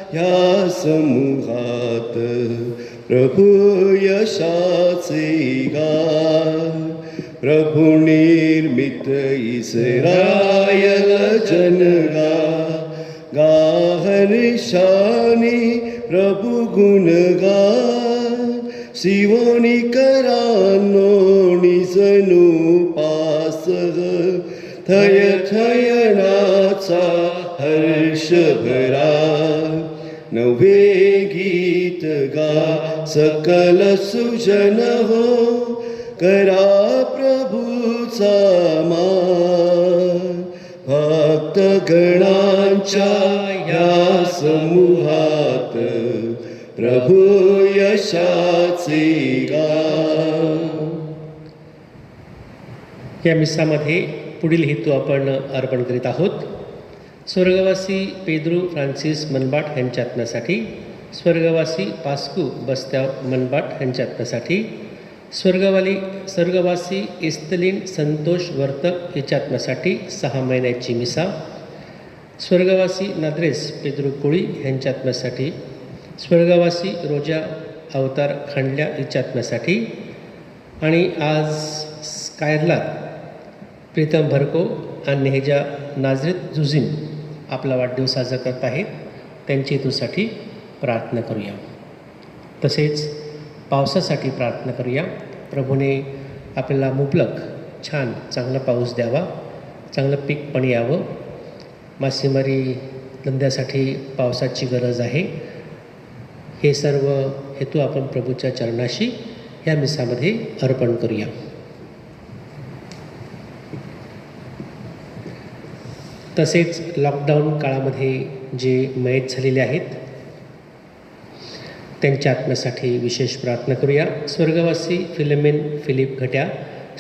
ह्या समूहात प्रभु यशाचे गान. प्रभु निर्मित इस्रायल जनगा गाहनिशानी प्रभु गुणगान. सिवोनी करानो निजनु पासह थय थयनाचा हर्ष भरा. नवे गीत गा सकल सुजन हो, करा प्रभूचा मान. भक्त गणांच्या या समूहात प्रभु यशाचे गान. या मिसामध्ये पुढील हेतू आपण अर्पण करीत आहोत. स्वर्गवासी पेद्रू फ्रान्सिस मनबाट यांच्या आत्म्यासाठी, स्वर्गवासी पास्कू बस्त्याव मनबाट यांच्या आत्म्यासाठी, स्वर्गवासी इस्तलिन संतोष वर्तक याच्या आत्म्यासाठी 6 महिन्याची मिसा, स्वर्गवासी नाद्रेस पेद्रू कोळी यांच्या आत्म्यासाठी, स्वर्गवासी रोजा अवतार खांडल्या याच्या आत्म्यासाठी, आणि आज कायरला प्रीतम भरको आणि नेहजा नाझरेत जुझिन आपला वाढदिवस साजरा करत आहेत. त्यांच्या हेतूसाठी प्रार्थना करूया. तसेच पावसासाठी प्रार्थना करूया. प्रभूने आपल्याला मुबलक छान चांगला पाऊस द्यावा, चांगलं पीक पण यावं. मासेमारी धंद्यासाठी पावसाची गरज आहे. हे सर्व हेतू आपण प्रभूच्या चरणाशी ह्या मिसामध्ये अर्पण करूया. तसेच लॉकडाऊन काळामध्ये जे मयत झालेले आहेत त्यांच्या आत्म्यासाठी विशेष प्रार्थना करूया. स्वर्गवासी फिलोमेन फिलिप घट्या,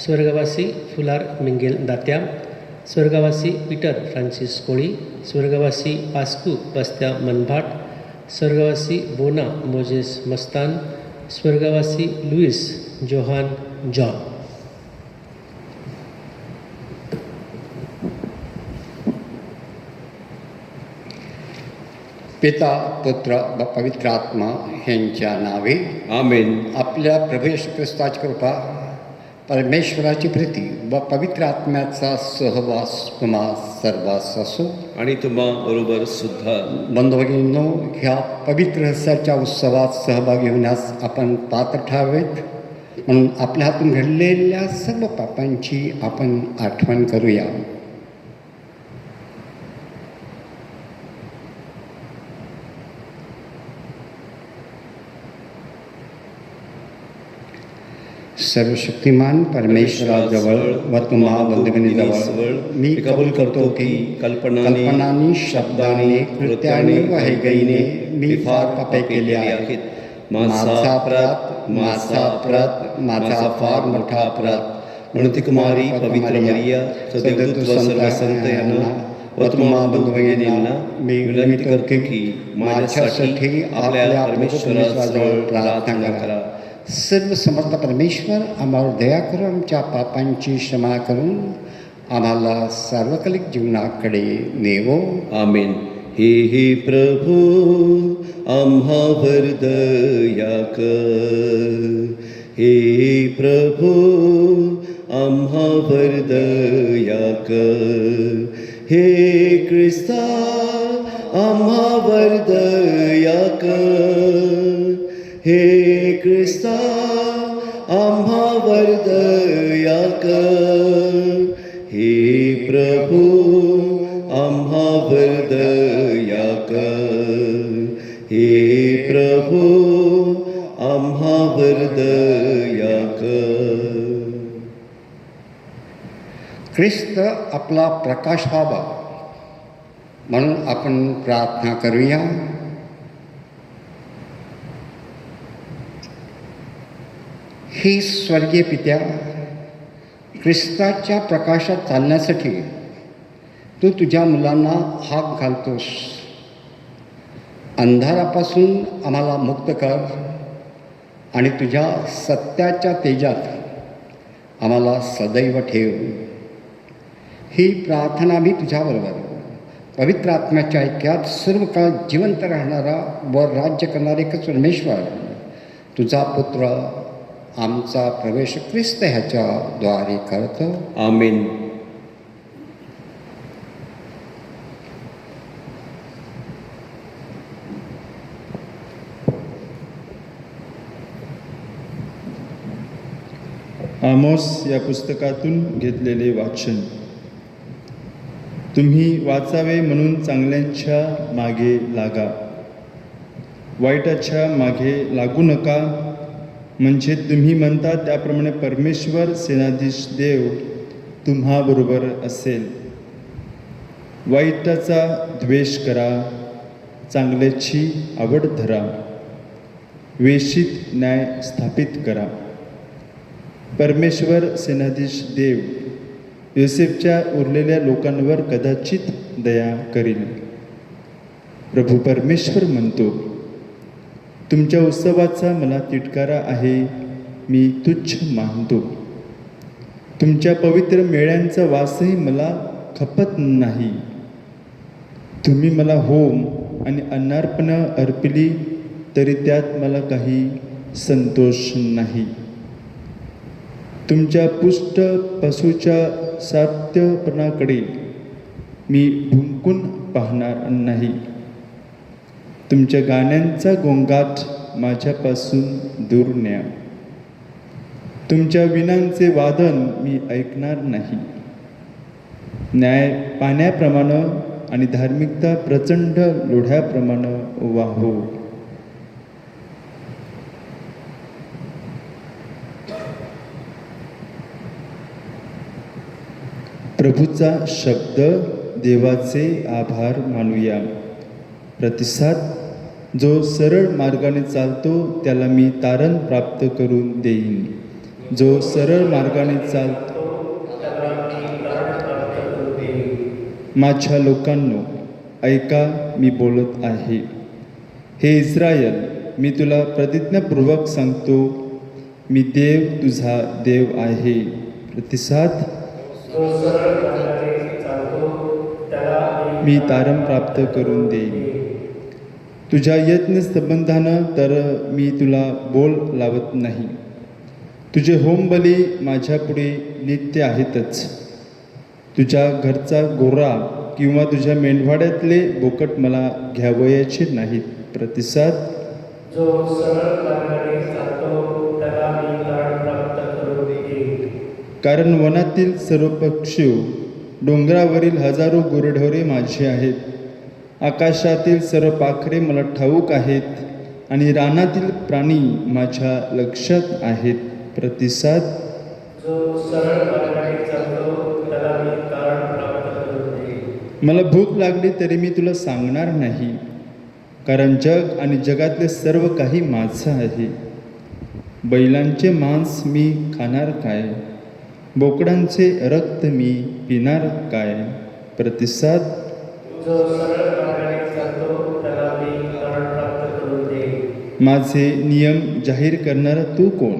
स्वर्गवासी फुलार मिंगेल दात्या, स्वर्गवासी पीटर फ्रान्सिस कोळी, स्वर्गवासी पास्कू बस्त्या मनभाट, स्वर्गवासी बोना मोजेस मस्तान, स्वर्गवासी लुईस जोहान जॉन. पिता पुत्र व पवित्र आत्मा ह्यांच्या नावे आमेन. आपल्या प्रभू येशू ख्रिस्ताची कृपा, परमेश्वराची प्रीती व पवित्र आत्म्याचा सहवास तुम्हा सर्वांस असो आणि तुम्हा बरोबर सुद्धा. बंधुभगिनींनो, ह्या पवित्र रहस्याच्या उत्सवात सहभागी होण्यास आपण पात्र ठरावेत, म्हणून आपल्या हातून घडलेल्या सर्व पापांची आपण आठवण करूया. सर्वशक्तिमान परमेश्वराजवळ व तुम्हा बंधुभगिनीजवळ मी कबूल करतो की कल्पनांनी, शब्दाने, कृत्याने व हैगईने मी फार पापे केली आहेत. माझा फार मोठा अपराध. म्हणून ती कुमारी पवित्र मरिया, सदैव सर्व संत यांना व तुम्हा बंधुभगिनींना मी विनंती करतो की माझ्यासाठी आपल्या परमेश्वराजवळ प्रार्थना करा. सर्व समर्थ परमेश्वर आम्हावर दया करून आमच्या पापांची क्षमा करून आम्हाला सार्वकालिक जीवनाकडे नेवो. आमेन. हे प्रभू आम्हावर दया कर. हे प्रभू आम्हावर दया कर. हे ख्रिस्ता आम्हावर दया कर. हे ख्रिस्ता आम्हावर दया कर. हे प्रभू आम्हावर दया कर. हे प्रभू आम्हावर दया कर. ख्रिस्त आपला प्रकाश व्हावा म्हणून आपण प्रार्थना करूया. हे स्वर्गीय पित्या, ख्रिस्ताच्या प्रकाशात चालण्यासाठी तू तुझ्या मुलांना हाक घालतोस. अंधारापासून आम्हाला मुक्त कर आणि तुझ्या सत्याच्या तेजात आम्हाला सदैव ठेव. ही प्रार्थना मी तुझ्याबरोबर पवित्र आत्म्याच्या ऐक्यात सर्व काळ जिवंत राहणारा व राज्य करणारे एकच परमेश्वर, तुझा पुत्र आमचा प्रवेश ख्रिस्त ह्याच्याद्वारे करतो. आमेन. आमोस या पुस्तकातून घेतलेले वाचन. तुम्ही वाचावे म्हणून चांगल्यांच्या मागे लागा, वाईटाच्या मागे लागू नका. म्हणजे तुम्ही म्हणता त्याप्रमाणे परमेश्वर सेनाधीश देव तुम्हाबरोबर असेल. वाईटाचा द्वेष करा, चांगल्याची आवड धरा, वेशीत न्याय स्थापित करा. परमेश्वर सेनाधीश देव योसेफच्या उरलेल्या लोकांवर कदाचित दया करील. प्रभू परमेश्वर म्हणतो, तुमच्या उत्सवाचा मला तिटकारा आहे, मी तुच्छ मानतो. तुमच्या पवित्र मेळ्यांचा वासही मला खपत नाही. तुम्ही मला होम आणि अन्नार्पणं अर्पिली तरी त्यात मला काही संतोष नाही. तुमच्या पुष्ट पशूच्या सात्यपणाकडे मी भुंकून पाहणार नाही. तुमच्या गाण्यांचा गोंगाट माझ्यापासून दूर न्या. तुमच्या विणांचे वादन मी ऐकणार नाही. न्याय पाण्याप्रमाणे आणि धार्मिकता प्रचंड लोढ्याप्रमाणे वाहो. प्रभूचा शब्द. देवाचे आभार मानूया. प्रतिसाद. जो सरळ मार्गाने चालतो त्याला मी तारण प्राप्त करून देईन. जो सरळ मार्गाने चालतो माझ्या लोकांनो, ऐका, मी बोलत आहे. हे इस्रायल, मी तुला प्रतिज्ञापूर्वक सांगतो, मी देव तुझा देव आहे. प्रतिसाद. मी तारण प्राप्त करून देईन. तुझ्या यज्ञ संबंधानं तर मी तुला बोल लावत नाही. तुझे होमबली माझ्यापुढे नित्य आहेतच. तुझ्या घरचा गोरा किंवा तुझ्या मेंढवाड्यातले बोकट मला घ्यावयाचे नाहीत. प्रतिसाद. कारण वनातील सर्व पक्षी, डोंगरावरील हजारो गुरेढोरे माझे आहेत. आकाशातील सर्व पाखरे मला ठाऊक आहेत आणि रानातील प्राणी माझ्या लक्षात आहेत. प्रतिसाद. मला भूक लागली तरी मी तुला सांगणार नाही, कारण जग आणि जगातले सर्व काही माझं आहे. बैलांचे मांस मी खाणार काय, बोकडांचे रक्त मी पिणार काय. प्रतिसाद. माझे नियम जाहीर करणारा तू कोण?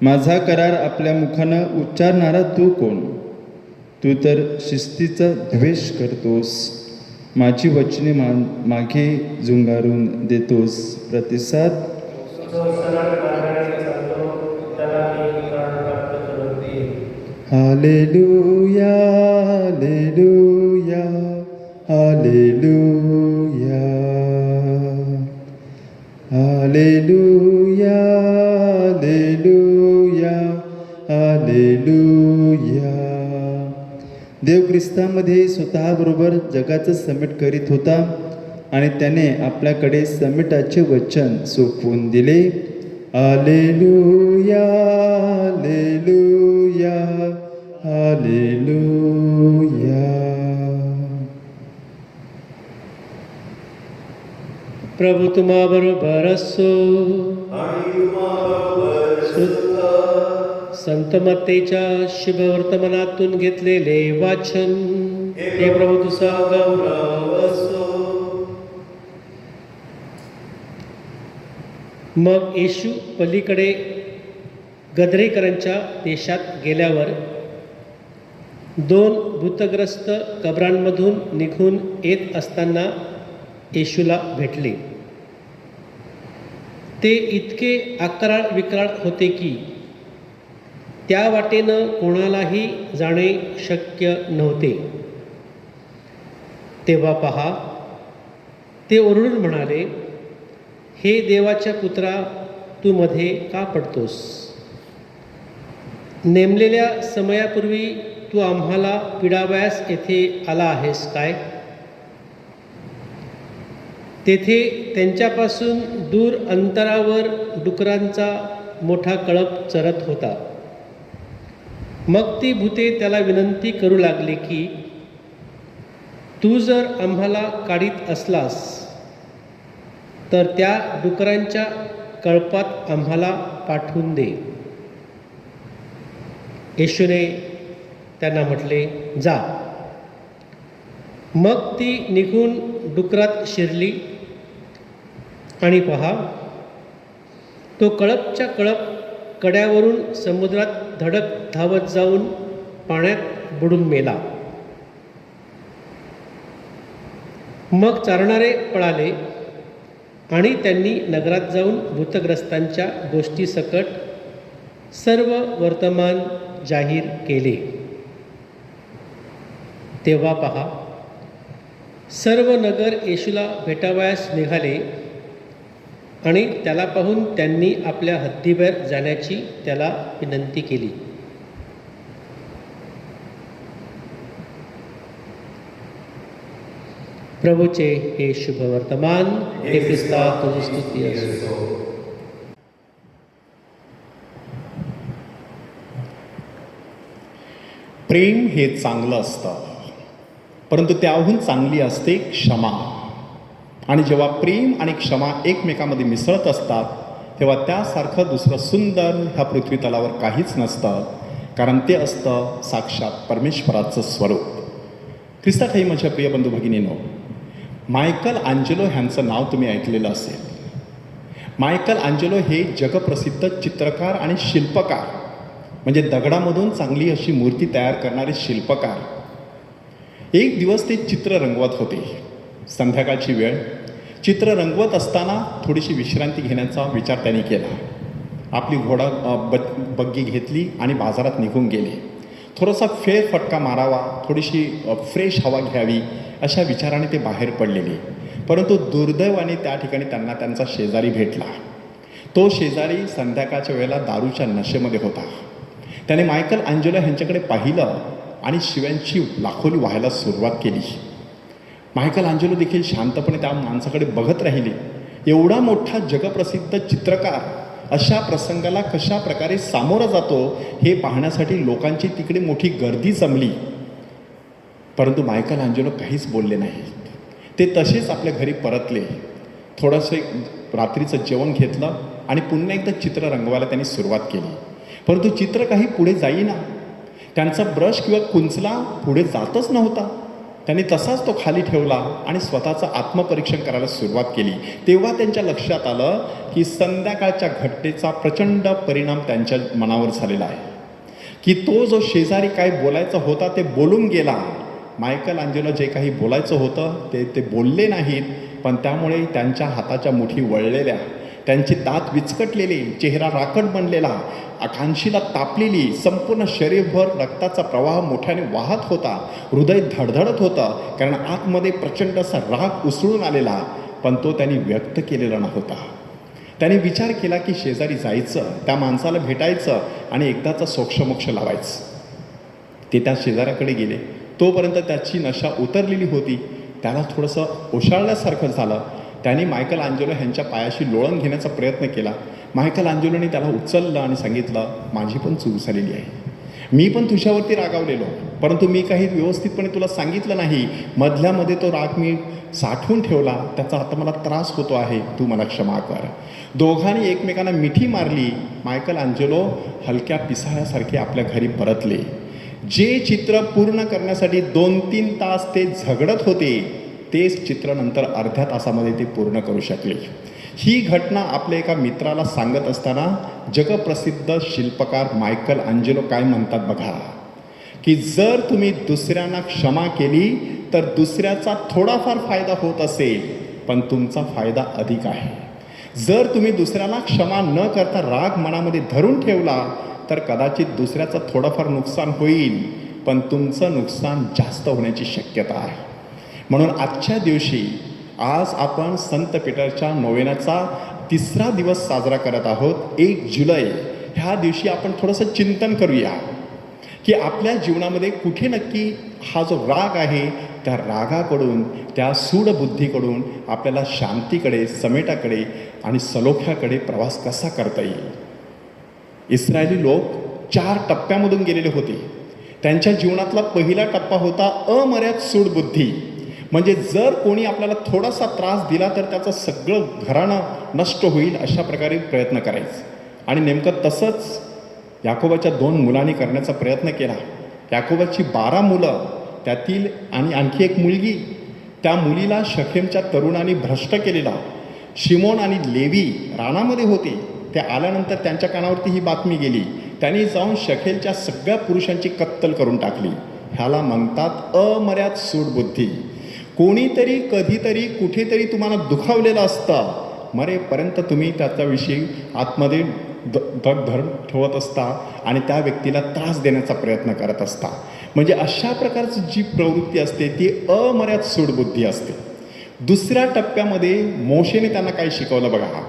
माझा करार आपल्या मुखानं उच्चारणारा तू कोण? तू तर शिस्तीचा द्वेष करतोस, माझी वचने मागे झुंगारून देतोस. प्रतिसाद. Hallelujah, hallelujah, hallelujah, hallelujah, hallelujah, hallelujah. देव ख्रिस्तामध्ये स्वतःबरोबर जगाचं समेट करीत होता आणि त्याने आपल्याकडे समेटाचे वचन सोपवून दिले. Hallelujah, hallelujah, hallelujah. प्रभू तुम्हा बरोबर असो. संत मत्तेच्या शुभ वर्तमानातून घेतलेले वाचन. हे प्रभू तुझा गौरव असो. मग येशू पलीकडे गदरेकरांच्या देशात गेल्यावर 2 भूतग्रस्त कबरांमधून निघून येत असताना येशूला भेटले. ते इतके अकराळ विक्राळ होते की त्या वाटेनं कोणालाही जाणे शक्य नव्हते. तेव्हा पहा, ते ओरडून म्हणाले, हे देवाच्या पुत्रा, तू मध्ये का पडतोस? नेमलेल्या समयापूर्वी तू आम्हाला पिडावयास येथे आला आहेस काय? तेथे त्यांच्यापासून दूर अंतरावर डुकरांचा मोठा कळप चरत होता. मग ती भूते त्याला विनंती करू लागली की, तू जर आम्हाला काढीत असलास तर त्या डुकरांच्या कळपात आम्हाला पाठवून दे. येशूने त्यांना म्हटले, जा. मग ती निघून डुकरात शिरली आणि पहा, तो कळपच्या कळप कड्यावरून समुद्रात धडक धावत जाऊन पाण्यात बुडून मेला. मग चारणारे पळाले आणि त्यांनी नगरात जाऊन भूतग्रस्तांच्या गोष्टीसकट सर्व वर्तमान जाहीर केले. तेव्हा पहा, सर्व नगर येशूला भेटावयास निघाले आणि त्याला पाहून त्यांनी आपल्या हद्दीबाहेर जाण्याची त्याला विनंती केली. प्रभूचे हे शुभ वर्तमान. हे ख्रिस्ता तुझी स्तुती असो. प्रेम हे चांगलं असतं, परंतु त्याहून चांगली असते क्षमा. आणि जेव्हा प्रेम आणि क्षमा एकमेकांमध्ये मिसळत असतात, तेव्हा त्यासारखं दुसरं सुंदर ह्या पृथ्वी तलावर काहीच नसतं, कारण ते असतं साक्षात परमेश्वराचं स्वरूप. ख्रिस्ताठाई माझ्या प्रिय बंधू भगिनींनो, मायकल आंजेलो ह्यांचं नाव तुम्ही ऐकलेलं असेल. मायकल आंजेलो हे जगप्रसिद्ध चित्रकार आणि शिल्पकार, म्हणजे दगडामधून चांगली अशी मूर्ती तयार करणारे शिल्पकार. एक दिवस ते चित्र रंगवत होते. संध्याकाळची वेळ. चित्र रंगवत असताना थोडीशी विश्रांती घेण्याचा विचार त्यांनी केला. आपली बग्गी घेतली आणि बाजारात निघून गेले. थोडासा फेरफटका मारावा, थोडीशी फ्रेश हवा घ्यावी, अशा विचाराने ते बाहेर पडलेले. परंतु दुर्दैवाने त्या ठिकाणी त्यांना त्यांचा शेजारी भेटला. तो शेजारी संध्याकाळच्या वेळेला दारूच्या नशेमध्ये होता. त्याने मायकल आंजेलो ह्यांच्याकडे पाहिलं आणि शिव्यांची लाखोली व्हायला सुरुवात केली. मायकल आंजेलो देखील शांतपणे त्या माणसाकडे बघत राहिले. एवढा मोठा जगप्रसिद्ध चित्रकार अशा प्रसंगाला कशा प्रकारे सामोरा जातो हे पाहण्यासाठी लोकांची तिकडे मोठी गर्दी जमली. परंतु मायकल आंजेलो काहीच बोलले नाहीत. ते तसेच आपल्या घरी परतले. थोडंसं रात्रीचं जेवण घेतलं आणि पुन्हा एकदा चित्र रंगवायला त्यांनी सुरुवात केली. परंतु चित्र काही पुढे जाईना. त्यांचा ब्रश किंवा कुंचला पुढे जातच नव्हता. त्यांनी तसाच तो खाली ठेवला आणि स्वतःचं आत्मपरीक्षण करायला सुरुवात केली. तेव्हा त्यांच्या लक्षात आलं की संध्याकाळच्या घटनेचा प्रचंड परिणाम त्यांच्या मनावर झालेला आहे, की तो जो शेजारी काय बोलायचा होता ते बोलून गेला. मायकल आंजेलो जे काही बोलायचं होतं ते बोलले नाहीत, पण त्यामुळे त्यांच्या हाताच्या मुठी वळलेल्या, त्यांची दात विचकटलेली, चेहरा राकट बनलेला, आकांक्षीला तापलेली, संपूर्ण शरीरभर रक्ताचा प्रवाह मोठ्याने वाहत होता, हृदय धडधडत होतं, कारण आतमध्ये प्रचंड असा राग उसळून आलेला, पण तो त्यांनी व्यक्त केलेला नव्हता. त्याने विचार केला की शेजारी जायचं, त्या माणसाला भेटायचं आणि एकदाचा सोक्षमोक्ष लावायचं. ते त्या शेजाऱ्याकडे गेले. तोपर्यंत त्याची नशा उतरलेली होती. त्याला थोडंसं ओशाळल्यासारखं झालं. त्याने मायकल आंजेलो ह्यांच्या पायाशी लोळण घेण्याचा प्रयत्न केला. मायकल आंजेलोने त्याला उचललं आणि सांगितलं, माझी पण चूक झालेली आहे. मी पण तुझ्यावरती रागावलेलो, परंतु मी काही व्यवस्थितपणे तुला सांगितलं नाही. मधल्यामध्ये तो राग मी साठवून ठेवला, त्याचा आता मला त्रास होतो आहे, तू मला क्षमा कर. दोघांनी एकमेकांना मिठी मारली. मायकल आंजेलो हलक्या पिसाळ्यासारखे आपल्या घरी परतले. जे चित्र पूर्ण करण्यासाठी 2-3 तास ते झगडत होते, तेच चित्र नंतर अर्ध्या तासामध्ये ते पूर्ण करू शकले. ही घटना आपल्या एका मित्राला सांगत असताना जगप्रसिद्ध शिल्पकार मायकल आंजेलो काय म्हणतात बघा, की जर तुम्ही दुसऱ्यांना क्षमा केली तर दुसऱ्याचा थोडाफार फायदा होत असेल, पण तुमचा फायदा अधिक आहे. जर तुम्ही दुसऱ्याला क्षमा न करता राग मनामध्ये धरून ठेवला तर कदाचित दुसऱ्याचं थोडंफार नुकसान होईल, पण तुमचं नुकसान जास्त होण्याची शक्यता आहे. म्हणून आजच्या दिवशी, आज आपण संत पीटरच्या नोवेनाचा 3रा दिवस साजरा करत आहोत, 1 जुलै. ह्या दिवशी आपण थोडंसं चिंतन करूया की आपल्या जीवनामध्ये कुठे नक्की हा जो राग आहे, त्या रागाकडून, त्या सूडबुद्धीकडून आपल्याला शांतीकडे, समेटाकडे आणि सलोख्याकडे प्रवास कसा करता येईल. इस्रायली लोक 4 टप्प्यामधून गेलेले होते. त्यांच्या जीवनातला पहिला टप्पा होता अमर्याद सूडबुद्धी. म्हणजे जर कोणी आपल्याला थोडासा त्रास दिला तर त्याचं सगळं घराणं नष्ट होईल अशा प्रकारे प्रयत्न करायचे. आणि नेमकं तसंच याकोबाच्या 2 मुलांनी करण्याचा प्रयत्न केला. याकोबाची 12 मुलं, त्यातील आणि आणखी एक मुलगी, त्या मुलीला शखेमच्या तरुणांनी भ्रष्ट केलेला. शिमोन आणि लेवी रानामध्ये होते. ते आल्यानंतर त्यांच्या कानावरती ही बातमी गेली. त्यांनी जाऊन शखेलच्या सगळ्या पुरुषांची कत्तल करून टाकली. ह्याला म्हणतात अमर्याद सूडबुद्धी. कोणीतरी कधीतरी कुठेतरी तुम्हाला दुखावलेलं असतं, मरेपर्यंत तुम्ही त्याच्याविषयी आतमध्ये धड ठेवत असता आणि त्या व्यक्तीला त्रास देण्याचा प्रयत्न करत असता. म्हणजे अशा प्रकारची जी प्रवृत्ती असते ती अमर्याद सूडबुद्धी असते. 2ऱ्या टप्प्यामध्ये मोशेने त्यांना काय शिकवलं बघा,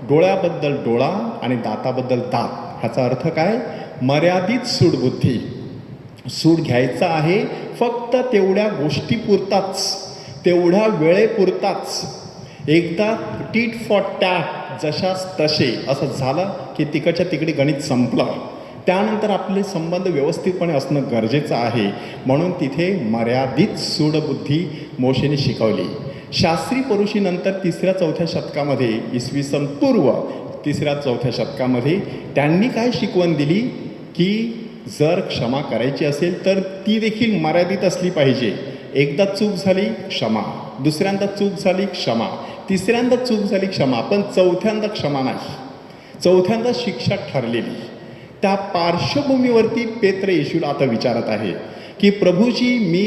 डोळ्याबद्दल डोळा आणि दाताबद्दल दात. ह्याचा अर्थ काय, मर्यादित सूडबुद्धी. सूड घ्यायचा आहे फक्त तेवढ्या गोष्टीपुरताच, तेवढ्या वेळेपुरताच. एकदा टीट फॉर टॅट, जशास तसे असं झालं की तिकडच्या तिकडे गणित संपलं. त्यानंतर आपले संबंध व्यवस्थितपणे असणं गरजेचं आहे. म्हणून तिथे मर्यादित सूडबुद्धी मोशेने शिकवली. शास्त्री परुषीनंतर 3ऱ्या-4थ्या शतकामध्ये, इसवी सन पूर्व 3ऱ्या-4थ्या शतकामध्ये त्यांनी काय शिकवण दिली, की जर क्षमा करायची असेल तर ती देखील मर्यादित असली पाहिजे. एकदा चूक झाली क्षमा, दुसऱ्यांदा चूक झाली क्षमा, तिसऱ्यांदा चूक झाली क्षमा, पण 4थ्यांदा क्षमा नाही. 4थ्यांदा शिक्षा ठरलेली. त्या पार्श्वभूमीवरती पेत्र येशूला आता विचारत आहे की प्रभूजी, मी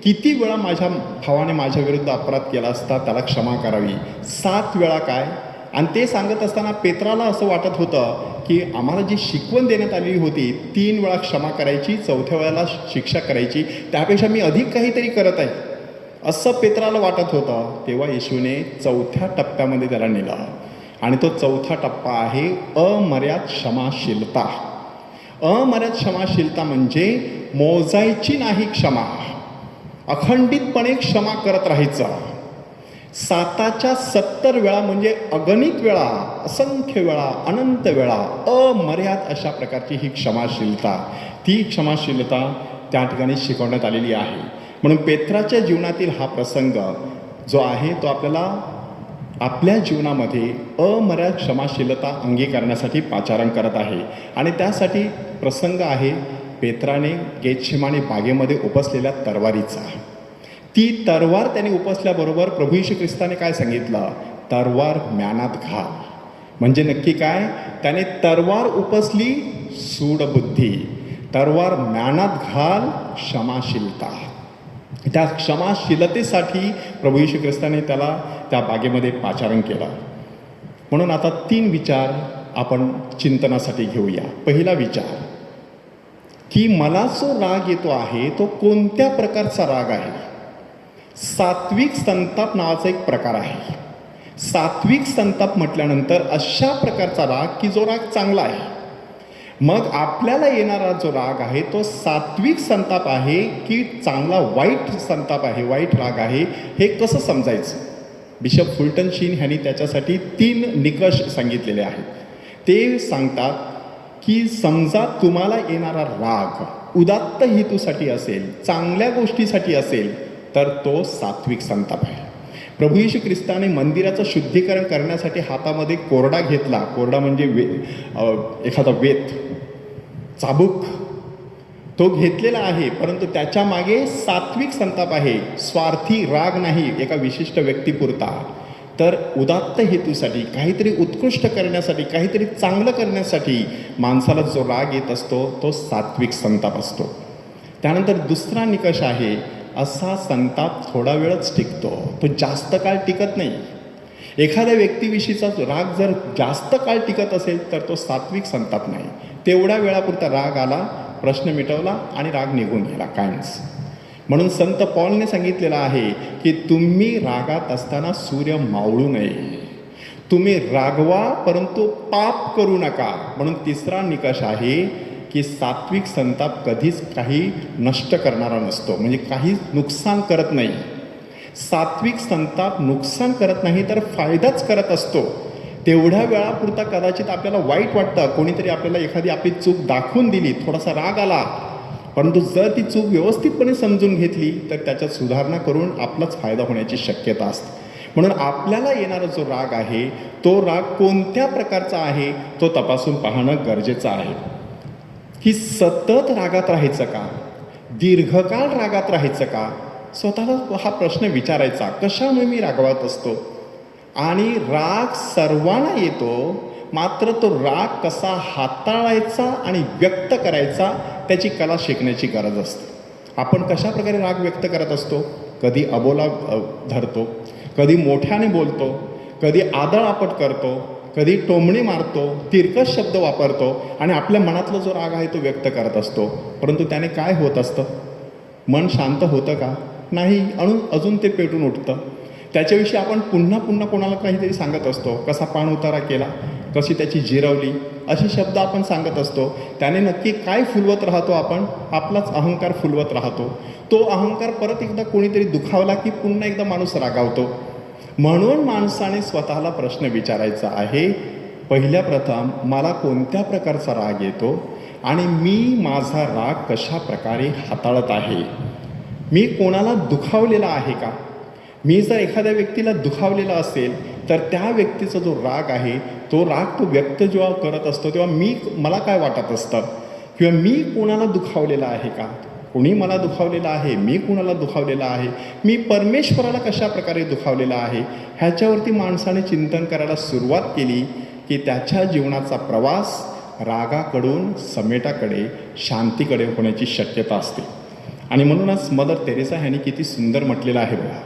किती वेळा माझ्या भावाने माझ्या विरुद्ध अपराध केला असता त्याला क्षमा करावी? 7 वेळा काय? आणि ते सांगत असताना पेत्राला असं वाटत होतं की आम्हाला जी शिकवण देण्यात आलेली होती 3 वेळा क्षमा करायची, 4थ्या वेळेला शिक्षा करायची, त्यापेक्षा मी अधिक काहीतरी करत आहे असं पेत्राला वाटत होतं. तेव्हा येशूने 4थ्या टप्प्यामध्ये त्याला नेलं. आणि तो 4था टप्पा आहे अमर्याद क्षमाशीलता. अमर्याद क्षमाशीलता म्हणजे मोजायची नाही क्षमा, अखंडितपणे क्षमा करत राहायचं. 7च्या 70 वेळा म्हणजे अगणित वेळा, असंख्य वेळा, अनंत वेळा, अमर्याद अशा प्रकारची ही क्षमाशीलता, ती क्षमाशीलता त्या ठिकाणी शिकवण्यात आलेली आहे. म्हणून पेत्राच्या जीवनातील हा प्रसंग जो आहे तो आपल्याला आपल्या जीवनामध्ये अमर्याद क्षमाशीलता अंगीकारण्यासाठी पाचारण करत आहे. आणि त्यासाठी प्रसंग आहे पेत्राने गेतशेमाने बागेमध्ये उपसलेल्या तरवारीचा. ती तरवार त्याने उपसल्याबरोबर प्रभू येशू ख्रिस्ताने काय सांगितलं, तरवार म्यानात घाल. म्हणजे नक्की काय, त्याने तरवार उपसली सूडबुद्धी, तरवार म्यानात घाल क्षमाशीलता. त्या क्षमाशीलतेसाठी प्रभू येशू ख्रिस्ताने त्याला त्या बागेमध्ये पाचारण केलं. म्हणून आता 3 विचार आपण चिंतनासाठी घेऊया. पहिला विचार, की मला जो राग येतो आहे तो कोणत्या प्रकारचा राग आहे? सात्विक संताप नावाचा एक प्रकार आहे. सात्विक संताप म्हटल्यानंतर अशा प्रकारचा राग की जो राग चांगला आहे. मग आपल्याला येणारा जो राग आहे तो सात्विक संताप आहे की चांगला वाईट संताप आहे, वाईट राग आहे, हे कसं समजायचं? बिशप फुलटन शीन ह्यांनी त्याच्यासाठी 3 निकष सांगितलेले आहेत. ते सांगतात की समजा तुम्हाला येणारा राग उदात्त हेतूसाठी असेल, चांगल्या गोष्टीसाठी असेल, तर तो सात्विक संताप आहे. प्रभू येशू ख्रिस्ताने मंदिराचं शुद्धीकरण करण्यासाठी हातामध्ये कोरडा घेतला. कोरडा म्हणजे एखादा वेत, चाबूक तो घेतलेला आहे, परंतु त्याच्या मागे सात्विक संताप आहे. स्वार्थी राग नाही एका विशिष्ट व्यक्तीपुरता, तर उदात्त हेतूसाठी, काहीतरी उत्कृष्ट करण्यासाठी, काहीतरी चांगलं करण्यासाठी माणसाला जो राग येत असतो तो सात्विक संताप असतो. त्यानंतर दुसरा निकष आहे, असा संताप थोडा वेळच टिकतो, तो जास्त काळ टिकत नाही. एखाद्या व्यक्तीविषयीचा राग जर जास्त काळ टिकत असेल तर तो सात्विक संताप नाही. तेवढ्या वेळापुरता राग आला, प्रश्न मिटवला आणि राग निघून गेला कायमच. म्हणून संत पॉलने सांगितलेलं आहे की तुम्ही रागात असताना सूर्य मावळू नये. तुम्ही रागवा परंतु पाप करू नका. म्हणून तिसरा निकष आहे की सात्विक संताप कधीच काही नष्ट करणारा नसतो, म्हणजे काही नुकसान करत नाही. सात्विक संताप नुकसान करत नाही तर फायदाच करत असतो. तेवढ्या वेळापुरता कदाचित आपल्याला वाईट वाटतं, कोणीतरी आपल्याला एखादी आपली चूक दाखवून दिली, थोडासा राग आला, परंतु जर ती चूक व्यवस्थितपणे समजून घेतली तर त्याच्यात सुधारणा करून आपलाच फायदा होण्याची शक्यता असते. म्हणून आपल्याला येणारा जो राग आहे तो राग कोणत्या प्रकारचा आहे तो तपासून पाहणं गरजेचं आहे. की सतत रागात राहायचं का, दीर्घकाळ रागात राहायचं का, स्वतःला हा प्रश्न विचारायचा, कशामुळे मी रागवत असतो. आणि राग सर्वांना येतो, मात्र तो राग कसा हाताळायचा आणि व्यक्त करायचा त्याची कला शिकण्याची गरज असते. आपण कशा प्रकारे राग व्यक्त करत असतो, कधी अबोला धरतो, कधी मोठ्याने बोलतो, कधी आदळआपट करतो, कधी टोमणे मारतो, तिरकस शब्द वापरतो आणि आपल्या मनातला जो राग आहे तो व्यक्त करत असतो. परंतु त्याने काय होत असतं, मन शांत होतं का, नाही, अजून ते पेटून उठतं. त्याच्याविषयी आपण पुन्हा पुन्हा कोणाला काहीतरी सांगत असतो, कसा पाण उतारा केला, कशी त्याची जिरवली, असे शब्द आपण सांगत असतो. त्याने नक्की काय फुलवत राहतो आपण, आपलाच अहंकार फुलवत राहतो. तो अहंकार परत एकदा कोणीतरी दुखावला की पुन्हा एकदा माणूस रागावतो. म्हणून माणसाने स्वतःला प्रश्न विचारायचा आहे, पहिल्या प्रथम मला कोणत्या प्रकारचा राग येतो आणि मी माझा राग कशा प्रकारे हाताळत आहे. मी कोणाला दुखावलेला आहे का. मी जर एखाद्या व्यक्तीला दुखावलेला असेल तर त्या व्यक्तीचा जो राग आहे तो राग तो व्यक्त जेव्हा करत असतो तेव्हा मला काय वाटत असतं, किंवा मी कोणाला दुखावलेला आहे का, कोणी मला दुखावलेलं आहे, मी कोणाला दुखावलेला आहे, मी परमेश्वराला कशा प्रकारे दुखावलेला आहे, ह्याच्यावरती माणसाने चिंतन करायला सुरुवात केली की त्याच्या जीवनाचा प्रवास रागाकडून समेटाकडे, शांतीकडे होण्याची शक्यता असते. आणि म्हणूनच मदर तेरेसा ह्यांनी किती सुंदर म्हटलेलं आहे बघा.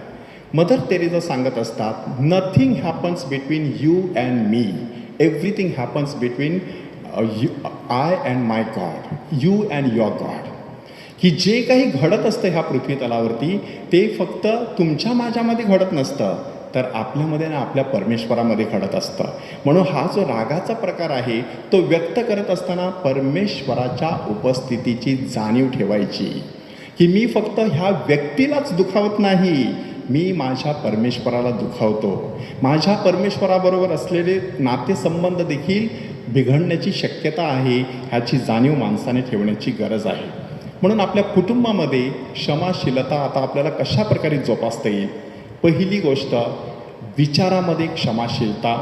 मदर तेरेसा सांगत असतात, nothing happens between you and me, everything happens between I and my God, you and your God. की जे काही घडत असतं ह्या पृथ्वी तलावरती ते फक्त तुमच्या माझ्यामध्ये घडत नसतं, तर आपल्यामध्ये आणि आपल्या परमेश्वरामध्ये घडत असतं. म्हणून हा जो रागाचा प्रकार आहे तो व्यक्त करत असताना परमेश्वराच्या उपस्थितीची जाणीव ठेवायची, की मी फक्त ह्या व्यक्तीलाच दुखावत नाही, मी माझ्या परमेश्वराला दुखावतो. माझ्या परमेश्वराबरोबर असलेले नातेसंबंध देखील बिघडण्याची शक्यता आहे, ह्याची जाणीव माणसाने ठेवण्याची गरज आहे. म्हणून आपल्या कुटुंबामध्ये क्षमाशीलता आता आपल्याला कशा प्रकारे जोपासता येईल. पहिली गोष्ट, विचारामध्ये क्षमाशीलता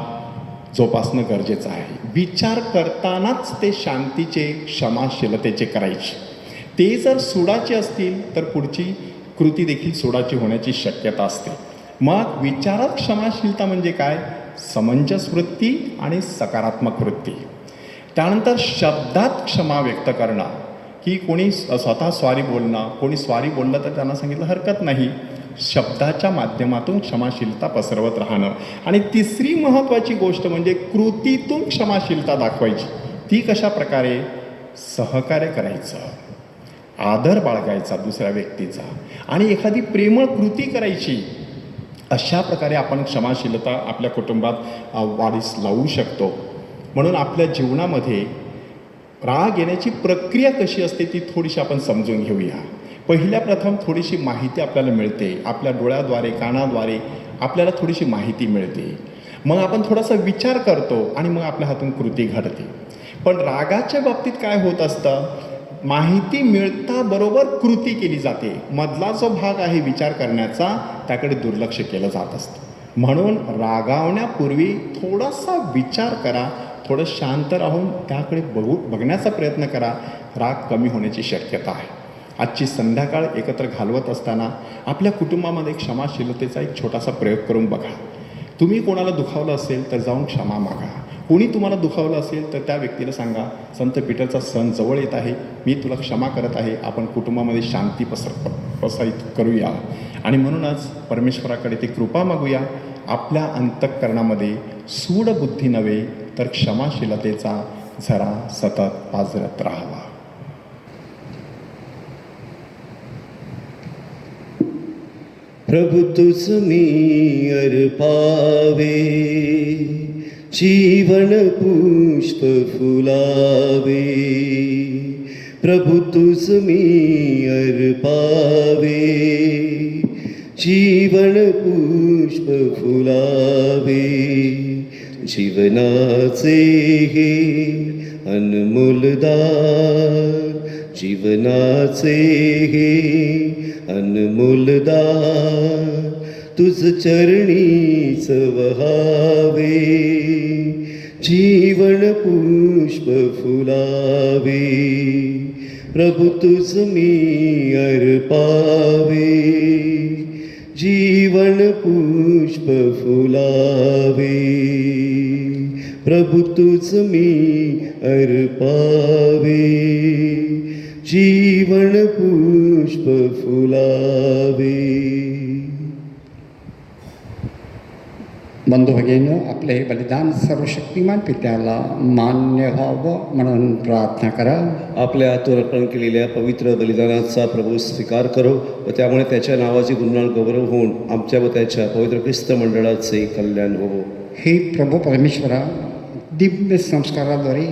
जोपासणं गरजेचं आहे. विचार करतानाच ते शांतीचे, क्षमाशीलतेचे करायचे. ते जर सुडाचे असतील तर पुढची कृती देखील सुडाची होण्याची शक्यता असते. मग विचारात क्षमाशीलता म्हणजे काय, समंजस वृत्ती आणि सकारात्मक वृत्ती. त्यानंतर शब्दात क्षमा व्यक्त करणं, की कोणी स्वतः स्वारी बोलणं, कोणी स्वारी बोललं तर त्यांना सांगितलं हरकत नाही, शब्दाच्या माध्यमातून क्षमाशीलता पसरवत राहणं. आणि तिसरी महत्त्वाची गोष्ट म्हणजे कृतीतून क्षमाशीलता दाखवायची. ती कशा प्रकारे, सहकार्य करायचं, आदर बाळगायचा दुसऱ्या व्यक्तीचा आणि एखादी प्रेमळ कृती करायची. अशा प्रकारे आपण क्षमाशीलता आपल्या कुटुंबात वाढीस लावू शकतो. म्हणून आपल्या जीवनामध्ये राग येण्याची प्रक्रिया कशी असते ती थोडीशी आपण समजून घेऊया. पहिल्या प्रथम थोडीशी माहिती आपल्याला मिळते, आपल्या डोळ्याद्वारे, कानाद्वारे आपल्याला थोडीशी माहिती मिळते. मग आपण थोडासा विचार करतो आणि मग आपल्या हातून कृती घडते. पण रागाच्या बाबतीत काय होत असतं, माहिती मिळता बरोबर कृती केली जाते, मधला जो भाग आहे विचार करण्याचा त्याकडे दुर्लक्ष केलं जात असतं. म्हणून रागावण्यापूर्वी थोडासा विचार करा, थोडं शांत राहून त्याकडे बघण्याचा प्रयत्न करा. राग कमी होण्याची शक्यता आहे. आजची संध्याकाळ एकत्र घालवत असताना आपल्या कुटुंबामध्ये क्षमाशीलतेचा एक छोटासा प्रयोग करून बघा. तुम्ही कोणाला दुखावलं असेल तर जाऊन क्षमा मागा. कोणी तुम्हाला दुखावलं असेल तर त्या व्यक्तीला सांगा, संत पीटरचा सण जवळ येत आहे, मी तुला क्षमा करत आहे, आपण कुटुंबामध्ये शांती प्रसारित करूया. आणि म्हणूनच परमेश्वराकडे ती कृपा मागूया. आपल्या अंतःकरणामध्ये सूड बुद्धी नव्हे तर क्षमाशीलतेचा झरा सतत पाजरत राहावा. प्रभु तुझ मी अर्पावे, जीवन पुष्प फुलावे. प्रभु तुझ मी अर्पावे, जीवन पुष्प फुलावे. जीवनाचे हे अनमोल दान, जीवनाचे हे अनमोल दान, तुझ चरणीच वहावे. जीवन पुष्प फुलावे. प्रभु तुझ मी अर्पावे, जीवन पुष्प फुलावे. प्रभु तुझ मी अर्पावे, जीवन पुष्प फुलावे. बंधू भगिनींनो, आपले हे बलिदान सर्वशक्तिमान पित्याला मान्य व्हावं म्हणून प्रार्थना करा. आपल्या हातून अर्पण केलेल्या पवित्र बलिदानाचा प्रभू स्वीकार करो व त्यामुळे त्याच्या नावाची गुणगान गौरव होऊन आमच्या व त्याच्या पवित्र ख्रिस्त मंडळाचे कल्याण होवो. हे प्रभू परमेश्वरा, दिव्य संस्काराद्वारे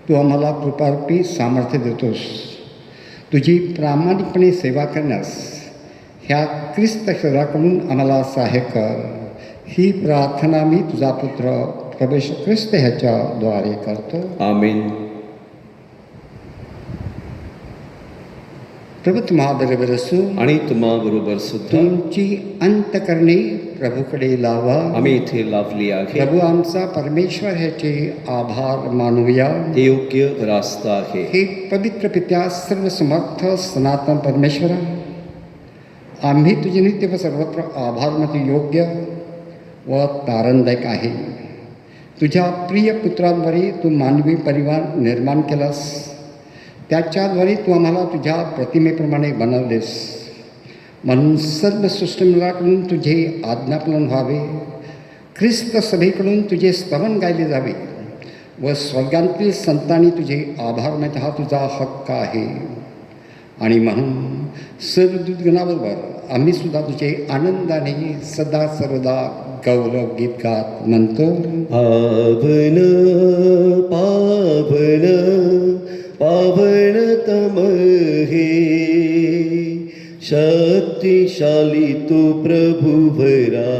तू आम्हाला कृपारूपी सामर्थ्य देतोस. तुझी प्रामाणिकपणे सेवा करण्यास ह्या ख्रिस्त शरीराकडून आम्हाला सहाय्य कर. ही प्रार्थना मी तुझा पुत्र प्रभू येशू ख्रिस्त ह्याच्याद्वारे करतो. आमीन. प्रभू तुम्हाबरोबर असो आणि तुम्हा बरोबर सुद्धा. तुमची अंतकरणे प्रभूकडे लावा. आम्ही इथे लाभली आहे. प्रभू आमचा परमेश्वर ह्याचे आभार मानूया. हे योग्य रास्ता आहे. हे पवित्र पित्या, सर्वसमर्थ सनातन परमेश्वरा, आम्ही तुझे नित्य व सर्वत्र आभार मानतो योग्य व तारणदायक आहे. तुझ्या प्रिय पुत्राद्वारे तू मानवी परिवार निर्माण केलास. त्याच्याद्वारे तू आम्हाला तुझ्या प्रतिमेप्रमाणे बनवलेस. म्हणून सर्व सृष्टीमंडळाकडून तुझे आज्ञापालन व्हावे, ख्रिस्त सभेकडून तुझे स्तवन गायले जावे व स्वर्गांतील संतांनी तुझे आभार मानणे हा तुझा हक्क आहे. आणि म्हणून सर्व दूतगणाबरोबर आम्ही सुद्धा तुझे आनंदाने सदा सर्वदा गौरव गीत गात म्हणतो. पावन पावन पावनतम हे, शक्तिशाली तू प्रभु भरा.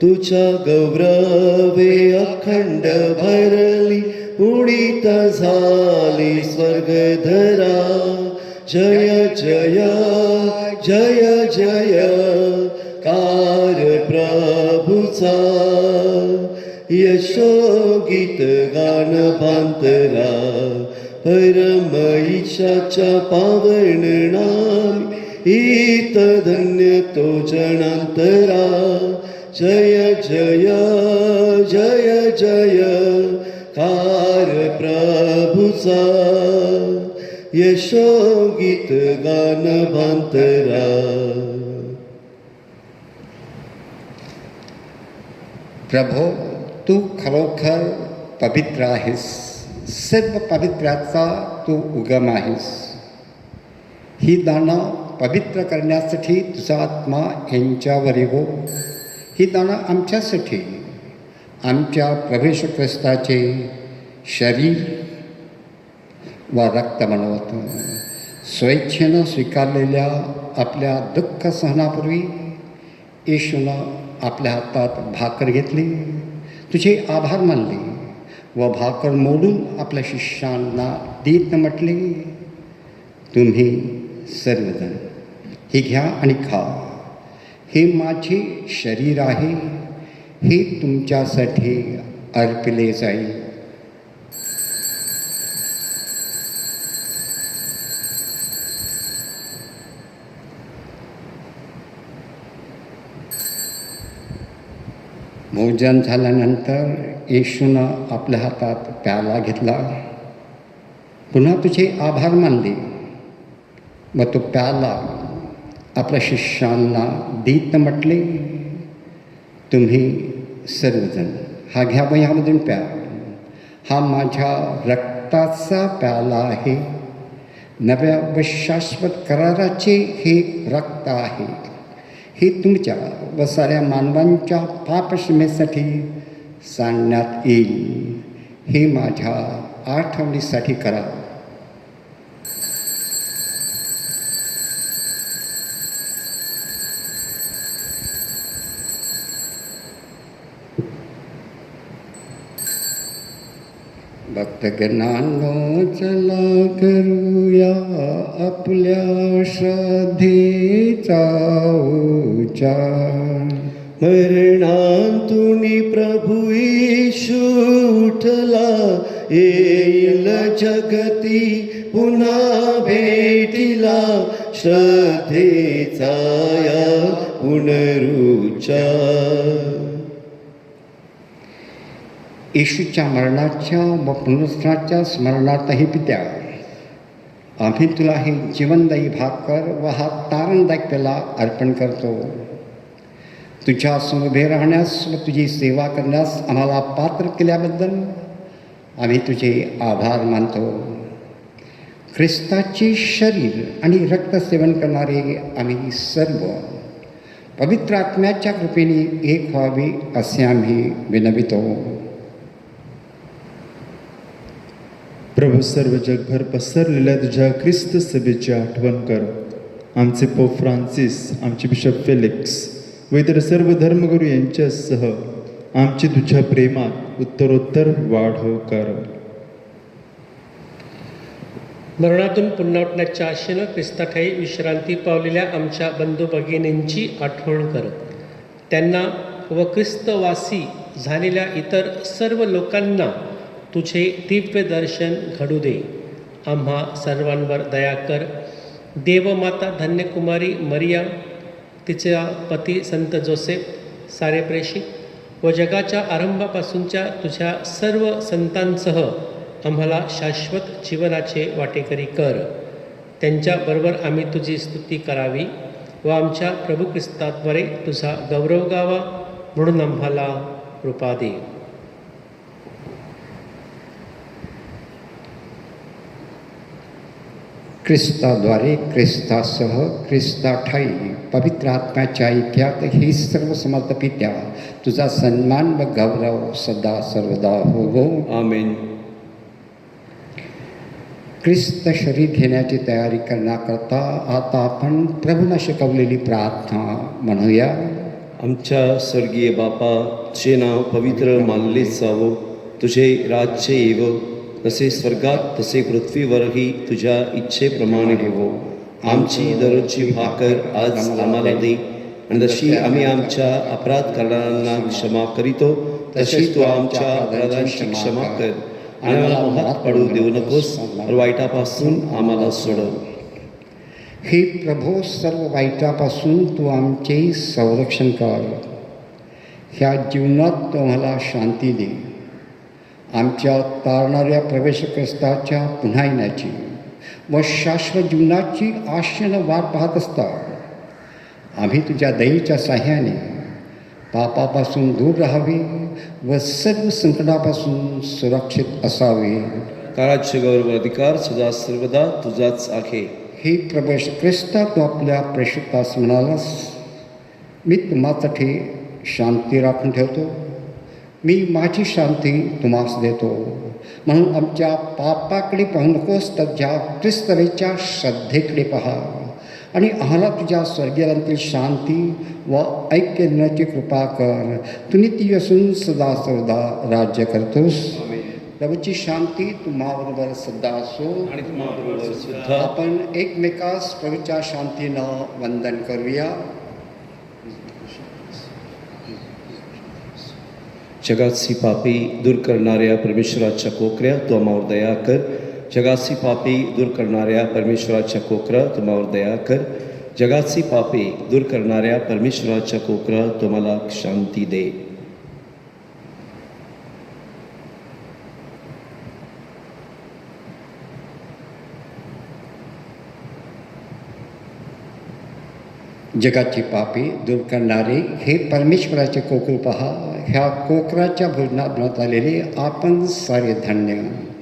तुझ्या गौरवे अखंड भरली, उडीत झाली स्वर्गधरा. जय जय जय जय कार प्रभूचा, यशोगीत गान भांतरा. परम ईशाच्या पावन नामी, इत धन्य तो जनांतरा. जय जय जय जय कार प्रभूचा, यशोगीत गान भांतरा. प्रभो, तू खरोखर पवित्र आहेस. सर्व पवित्राचा तू उगम आहेस. ही दानं पवित्र करण्यासाठी तुझा आत्मा यांच्यावर येवो. ही दानं आमच्यासाठी आमच्या प्रभू येशू ख्रिस्ताचे शरीर व रक्त बनवत. स्वेच्छेनं स्वीकारलेल्या आपल्या दुःख सहनापूर्वी येशूनं आपल्या हातात भाकर घेतली, तुझे आभार मानले व भाकर मोडून आपल्या शिष्यांना देत म्हटले, तुम्ही सर्वजण हे घ्या आणि खा, हे माझे शरीर आहे, हे तुमच्यासाठी अर्पिले जाईल. भोजन झाल्यानंतर येशूनं आपल्या हातात प्याला घेतला, पुन्हा तुझे आभार मानले व तो प्याला आपल्या शिष्यांना देत म्हटले, तुम्ही सर्वजण हा घ्या व ह्यामधून प्या, हा माझ्या रक्ताचा प्याला आहे, नव्या व शाश्वत कराराचे हे रक्त आहे, हे तुमच्या व साऱ्या मानवांच्या पापक्षमेसाठी सांडण्यात येईल, हे माझ्या आठवणीसाठी करा. भक्तगणांनो चला करूया आपल्या श्रद्धेचा उच्चार. मरणांतून प्रभू येशू उठला, येईल जगती पुन्हा भेटीला, श्रद्धेचा या पुनरुच्चार. येशूच्या मरणाच्या व पुनरुत्थानाच्या स्मरणार्थही पित्या, आम्ही तुला हे जीवनदायी भाकर व हा तारणदायक प्याला अर्पण करतो. तुझ्या समोर उभे राहण्यास व तुझी सेवा करण्यास आम्हाला पात्र केल्याबद्दल आम्ही तुझे आभार मानतो. ख्रिस्ताचे शरीर आणि रक्त सेवन करणारे आम्ही सर्व पवित्र आत्म्याच्या कृपेने एक व्हावे असे आम्ही विनवितो. प्रभू, सर्व जगभर पसरलेल्या तुझ्या ख्रिस्त सभेची आठवण कर. आमचे पोप फ्रान्सिस, आमचे बिशप फेलिक्स व इतर सर्व धर्मगुरू यांच्यासह आमची तुझ्या प्रेमात उत्तरोत्तर वाढ कर. मरणातून पुन्हा उठण्याच्या आशेनं ख्रिस्ताठायी विश्रांती पावलेल्या आमच्या बंधू भगिनींची आठवण कर. त्यांना व ख्रिस्तवासी झालेल्या इतर सर्व लोकांना तुझे दिव्य दर्शन घडू दे. आम्हा सर्वांवर दया कर. देवमाता धन्यकुमारी मरिया, तिचा पती संत जोसेफ, सारे प्रेषित व जगाच्या आरंभापासूनच्या तुझ्या सर्व संतांसह आम्हाला शाश्वत जीवनाचे वाटेकरी कर. त्यांच्याबरोबर आम्ही तुझी स्तुती करावी व आमच्या प्रभू ख्रिस्ताद्वारे तुझा गौरव गावा, म्हणून आम्हाला कृपा दे. ख्रिस्ताद्वारे, ख्रिस्तासह, ख्रिस्ताठायी पवित्र आत्म्याच्या ऐक्यात ही सर्व समर्थ पित्या, तुझा सन्मान व गौरव सदा सर्वदा होवो. आमेन. ख्रिस्त शरीर घेण्याची तयारी करण्याकरता आता आपण प्रभूला शिकवलेली प्रार्थना म्हणूया. आमच्या स्वर्गीय बापा, तुझे नाव पवित्र मानले जावो, तुझे राज्य येवो, जसे स्वर्गात तसे पृथ्वीवरही तुझ्या इच्छेप्रमाणे होवो. आमची दररोजची भाकर आज आम्हाला दे, आणि जशी आम्ही आमच्या अपराध करणाऱ्यांना क्षमा करीतो, तशी तू आमच्या अपराधांची क्षमा कर, आणि आम्हाला मोहात पडू देऊ नकोस, तर वाईटापासून आम्हाला सोडव. हे प्रभो, सर्व वाईटापासून तू आमचे संरक्षण कर. ह्या जीवनात तू आम्हाला शांती दे. आमच्या तारणाऱ्या प्रवेश ख्रिस्ताच्या पुन्हा येण्याची व शाश्वत जीवनाची आशेनं वाट पाहत असतात आम्ही तुझ्या दयेच्या साह्याने पापापासून दूर राहावे व सर्व संकटापासून सुरक्षित असावे. काळाचे गौरव अधिकार सदा सर्वदा तुझाच आहे. हे प्रवेश ख्रिस्ता, तू आपल्या प्रेषितास म्हणालास, मी तुम्हासाठी शांती राखून ठेवतो, मी माझी शांती तुम्हास देतो. म्हणून आमच्या पापाकडे पाहू नकोस, तर ज्या ख्रिस्तवेच्या श्रद्धेकडे पहा, आणि आम्हाला तुझ्या स्वर्गीयांतील शांती व ऐक्य देण्याची कृपा कर. तू नित्य असून सदा सर्वदा राज्य करतोस. प्रभूची शांती तुम्हाबरोबर सध्या असो. आणि तुम्हाबरोबर सुद्धा. आपण एकमेकास प्रभूच्या शांतीनं वंदन करूया. जगाची पापी दूर करणाऱ्या परमेश्वराच्या कोकऱ्या तू आम्हावर दया कर. जगाची पापी दूर करणाऱ्या परमेश्वराच्या कोकरा तू आम्हावर दया कर. जगाची पापी दूर करणाऱ्या परमेश्वराच्या कोकरा तू मला शांती दे. जगाची पापी दूर करणारे हे परमेश्वराचे कोकर पहा. ह्या कोकराच्या भोजनात बनवत आलेले आपण सारे धन्य.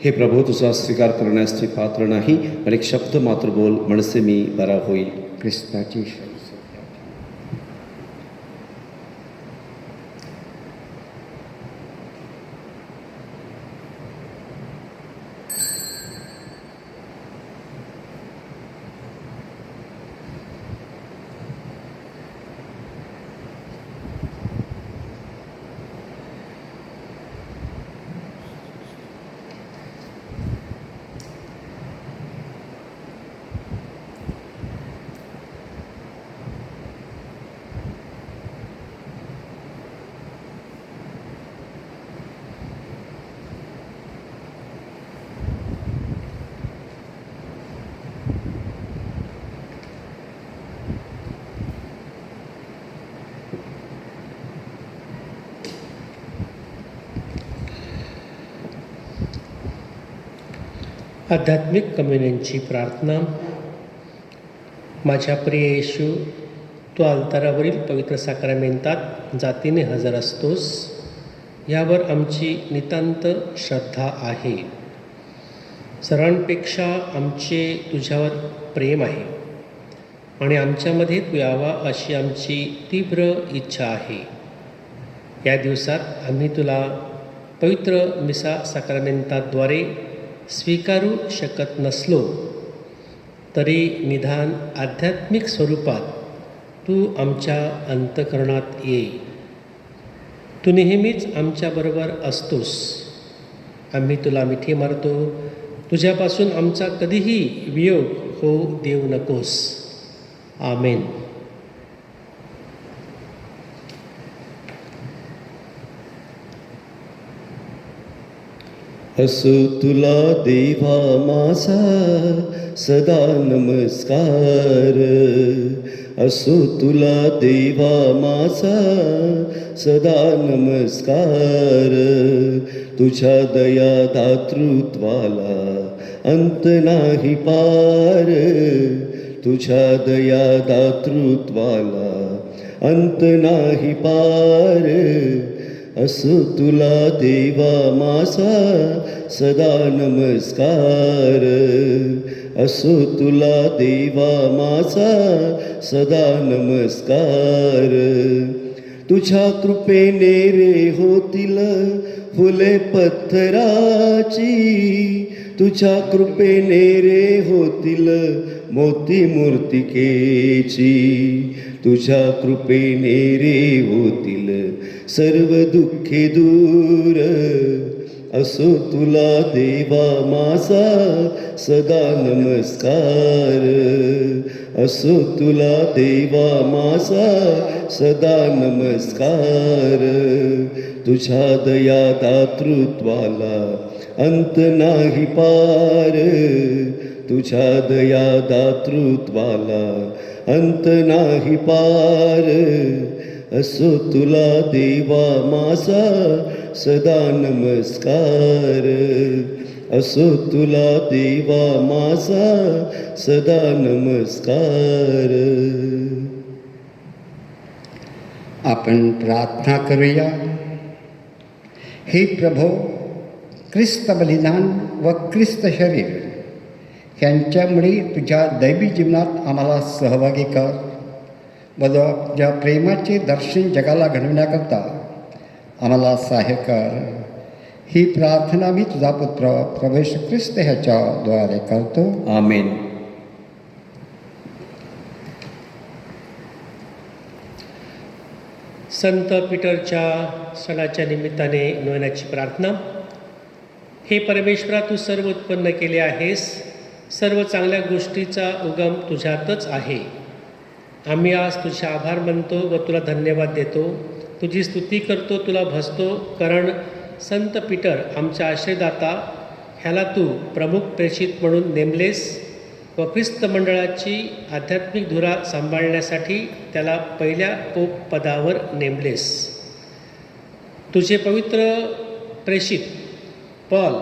हे प्रभू तुझा स्वीकार करण्यास मी पात्र नाही, पण एक शब्द मात्र बोल म्हणसे मी बरा होईल. ख्रिस्ताची आध्यात्मिक कम्युनियनची प्रार्थना. माझ्या प्रिय येशू, तू अल्तारावरील पवित्र साक्रामेंतात जातीने हजर असतोस, यावर आमची नितांत श्रद्धा आहे. सर्वांपेक्षा आमचे तुझ्यावर प्रेम आहे आणि आमच्यामध्ये तू यावा अशी आमची तीव्र इच्छा आहे. या दिवसात आम्ही तुला पवित्र मिसा साक्रामेंताद्वारे स्वीकारू शकत नसलो तरी निदान आध्यात्मिक स्वरूपात तू आमच्या अंतःकरणात ये. तू नेहमीच आमच्याबरोबर असतोस. आम्ही तुला मिठी मारतो. तुझ्यापासून आमचा कधीही वियोग होऊ देऊ नकोस. आमेन. असो तुला देवा माझा सदा नमस्कार. असो तुला देवा माझा सदा नमस्कार. तुझ्या दया दातृत्वाला अंत नाही पार. तुझ्या दया दातृत्वाला अंत नाही पार. असो तुला देवा माझा सदा नमस्कार. असो तुला देवा माझा सदा नमस्कार. तुझ्या कृपेने रे होतील फुले पत्थराची. तुझ्या कृपेने रे होतील मोती मूर्तिकेची. तुझ्या कृपेने रे होतील सर्व दुःखे दूर. असो तुला देवा माझा सदा नमस्कार. असो तुला देवा माझा सदा नमस्कार. तुझ्या दया दातृत्वाला अंत नाही पार. तुझ्या दया दातृत्वाला अंत नाही पार. असो तुला देवा माझा सदा नमस्कार. असो तुला देवा माझा सदा नमस्कार. आपण प्रार्थना करूया. हे प्रभो, ख्रिस्त बलिदान व ख्रिस्त शरीर यांच्यामुळे तुझ्या दैवी जीवनात आम्हाला सहभागी कर व ज्या प्रेमाचे दर्शन जगाला घडविण्याकरता आम्हाला सहाय्य कर. ही प्रार्थना मी तुझा पुत्र प्रभू येशू ख्रिस्त ह्याच्याद्वारे करतो. आमेन. संत पीटरच्या सणाच्या निमित्ताने नोवेनाची प्रार्थना. हे परमेश्वरा, तू सर्व उत्पन्न केले आहेस. सर्व चांगल्या गोष्टीचा उगम तुझ्यातच आहे. आम्ही आज तुझे आभार मानतो व तुला धन्यवाद देतो. तुझी स्तुती करतो, तुला भजतो, कारण संत पीटर आमचा आश्रयदाता ह्याला तू प्रमुख प्रेषित म्हणून नेमलेस व ख्रिस्त मंडळाची आध्यात्मिक धुरा सांभाळण्यासाठी त्याला पहिल्या पोप पदावर नेमलेस. तुझे पवित्र प्रेषित पॉल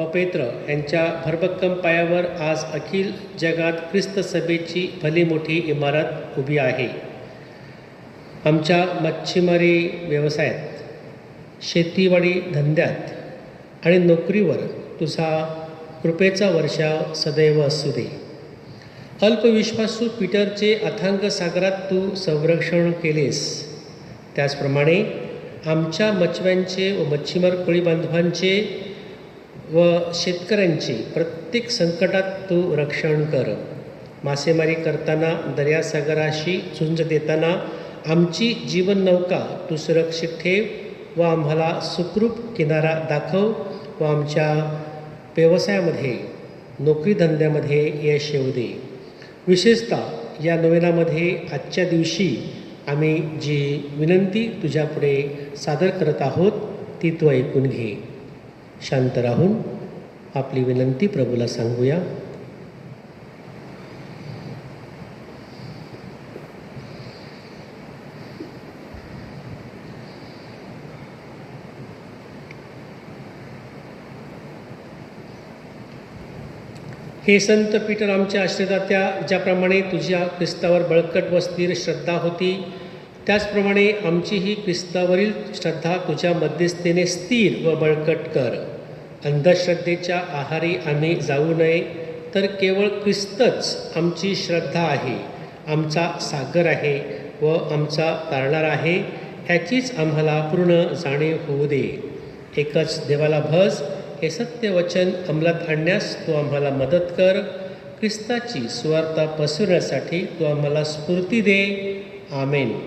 व पेत्र यांच्या भरभक्कम पायावर आज अखिल जगात ख्रिस्त सभेची भली मोठी इमारत उभी आहे. आमच्या मच्छीमारी व्यवसायात, शेतीवाडी धंद्यात आणि नोकरीवर तुझा कृपेचा वर्षाव सदैव असू दे. अल्पविश्वासू पीटरचे अथांग सागरात तू संरक्षण केलेस. त्याचप्रमाणे आमच्या मच्छव्यांचे व मच्छीमार कोळी बांधवांचे व शेतकऱ्यांचे प्रत्येक संकटात तू रक्षण कर. मासेमारी करताना, दर्यासागराशी झुंज देताना आमची जीवन नौका तू सुरक्षित ठेव व आम्हाला सुखरूप किनारा दाखव व आमच्या व्यवसायामध्ये, नोकरीधंद्यामध्ये यश येऊ दे. विशेषतः या नोवेनामध्ये आजच्या दिवशी आम्ही जी विनंती तुझ्यापुढे सादर करत आहोत ती तू ऐकून घे. शांत राहून आपली विनंती प्रभूला सांगूया. हे संत पीटर आमच्या आश्रयदात्या, ज्याप्रमाणे तुझ्या ख्रिस्तावर बळकट व स्थिर श्रद्धा होती, त्याचप्रमाणे आमचीही ख्रिस्तावरील श्रद्धा तुझ्या मध्यस्थेने स्थिर व बळकट कर. अंधश्रद्धेच्या आहारी आम्ही जाऊ नये, तर केवळ ख्रिस्तच आमची श्रद्धा आहे, आमचा सागर आहे व आमचा तारणार आहे, ह्याचीच आम्हाला पूर्ण जाणीव होऊ दे. एकच देवाला भज, हे सत्य वचन अंमलात आणण्यास तू आम्हाला मदत कर. ख्रिस्ताची सुवार्ता पसरवण्यासाठी तू आम्हाला स्फूर्ती दे. आमेन.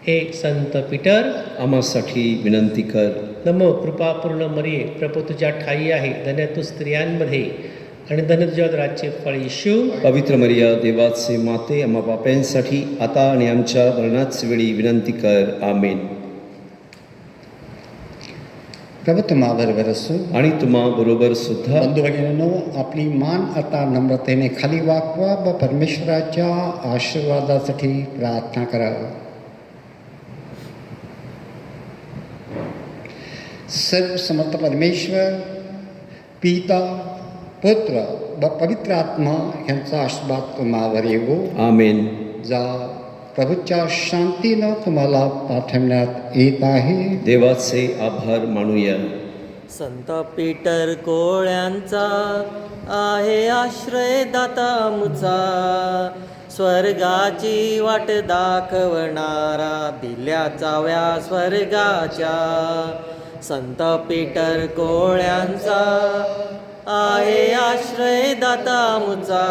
हे संत पीटर, आम्हासाठी विनंती कर. नमो कृपापूर्ण मरिये, प्रभू तुझ्या ठाई आहे, धन्य तू स्त्रियांमध्ये आणि धन्य तुझ्या उदराचे फळ येशू. पवित्र मरिया, देवाचे माते, आम्हा पाप्यांसाठी आता आणि आमच्या मरणाच्या वेळी विनंती कर. आमेन. प्रभू तुम्हाबरोबर असो. आणि तुम्हा बरोबर सुद्धा. बंधू भगिनींनो, आपली मान आता नम्रतेने खाली वाकवा व परमेश्वराच्या आशीर्वादासाठी प्रार्थना करा. सर्वसमर्थ परमेश्वर, पिता, पुत्र व पवित्र आत्मा यांचा आशीर्वाद तुम्हावर येवो. आमेन. जा प्रभूच्या शांतीनं तुम्हाला पाठवण्यात येत आहे. देवाचे आभार मानूया. संत पीटर कोळ्यांचा आहे आश्रयदाता आमचा, स्वर्गाची वाट दाखवणारा दिल्याचा व्या स्वर्गाच्या. संत पीटर कोळ्यांचा आहे आश्रयदाता आमचा,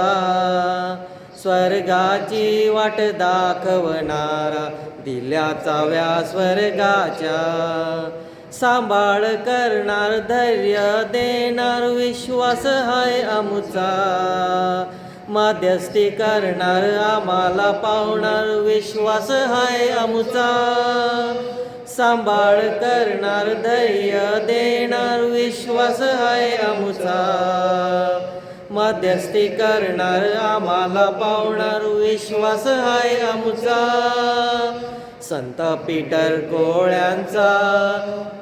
स्वर्गाची वाट दाखवणारा दिल्याचा व्या स्वर्गाच्या. सांभाळ करणार, धैर्य देणार, विश्वास हाय आमचा. मध्यस्थी करणार, आम्हाला पावणार, विश्वास हाय आमचा. सांभाळ करणार, धैर्य देणार, विश्वास हाय आमचा. मध्यस्थी करणार, आम्हाला पावणार, विश्वास हाय आमचा. संत पीटर कोळ्यांचा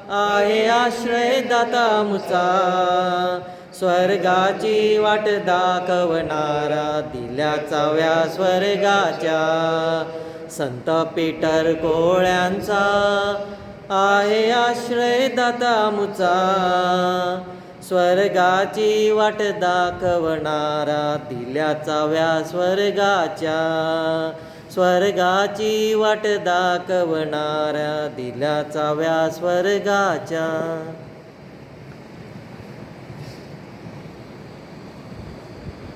आहे आश्रयदाता आमचा, स्वर्गाची वाट दाखवणारा दिल्याचा व्या स्वर्गाच्या. संत पीटर कोळ्यांचा आहे आश्रयदाता आमचा, स्वर्गाची वाट दाखवणारा दिल्याचा व्या स्वर्गाच्या. स्वर्गाची वाट दाखवणाऱ्या दिल्याचा व्या स्वर्गाच्या.